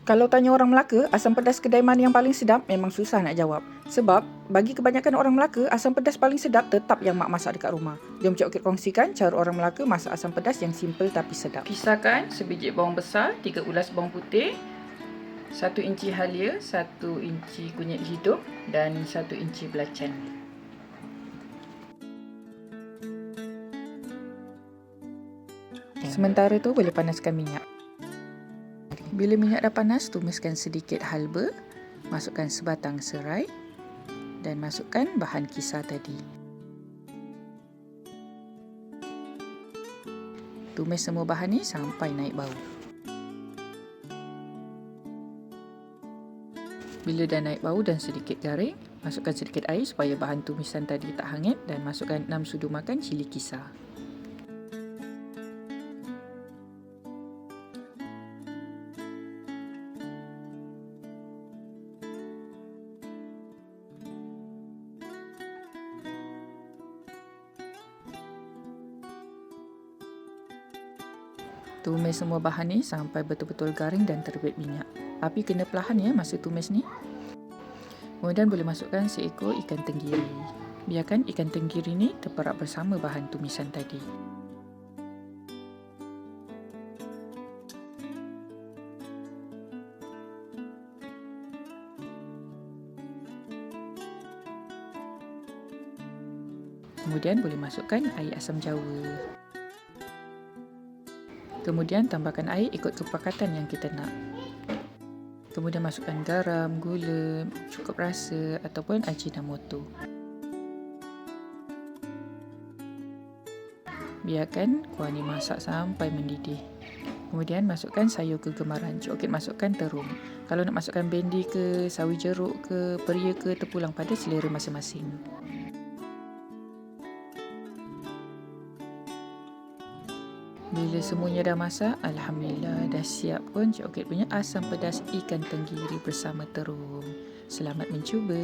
Kalau tanya orang Melaka, asam pedas kedai mana yang paling sedap, memang susah nak jawab. Sebab, bagi kebanyakan orang Melaka, asam pedas paling sedap tetap yang mak masak dekat rumah. Jom Cik Okey kongsikan cara orang Melaka masak asam pedas yang simple tapi sedap. Pisahkan sebiji bawang besar, 3 ulas bawang putih, 1 inci halia, 1 inci kunyit hidup dan 1 inci belacan. Sementara tu boleh panaskan minyak. Bila minyak dah panas, tumiskan sedikit halba, masukkan sebatang serai dan masukkan bahan kisar tadi. Tumis semua bahan ni sampai naik bau. Bila dah naik bau dan sedikit garing, masukkan sedikit air supaya bahan tumisan tadi tak hangit dan masukkan 6 sudu makan cili kisar. Tumis semua bahan ni sampai betul-betul garing dan terbit minyak. Api kena perlahan ya masa tumis ni. Kemudian boleh masukkan seekor ikan tenggiri. Biarkan ikan tenggiri ni terperap bersama bahan tumisan tadi. Kemudian boleh masukkan air asam jawa. Kemudian tambahkan air ikut kepekatan yang kita nak. Kemudian masukkan garam, gula, cukup rasa ataupun ajinomoto. Biarkan kuah ni masak sampai mendidih. Kemudian masukkan sayur kegemaran. Cik Okey masukkan terung. Kalau nak masukkan bendi ke, sawi jeruk ke, peria ke, terpulang pada selera masing-masing. Bila semuanya dah masak, alhamdulillah dah siap pun Cik Okey punya asam pedas ikan tenggiri bersama terung. Selamat mencuba.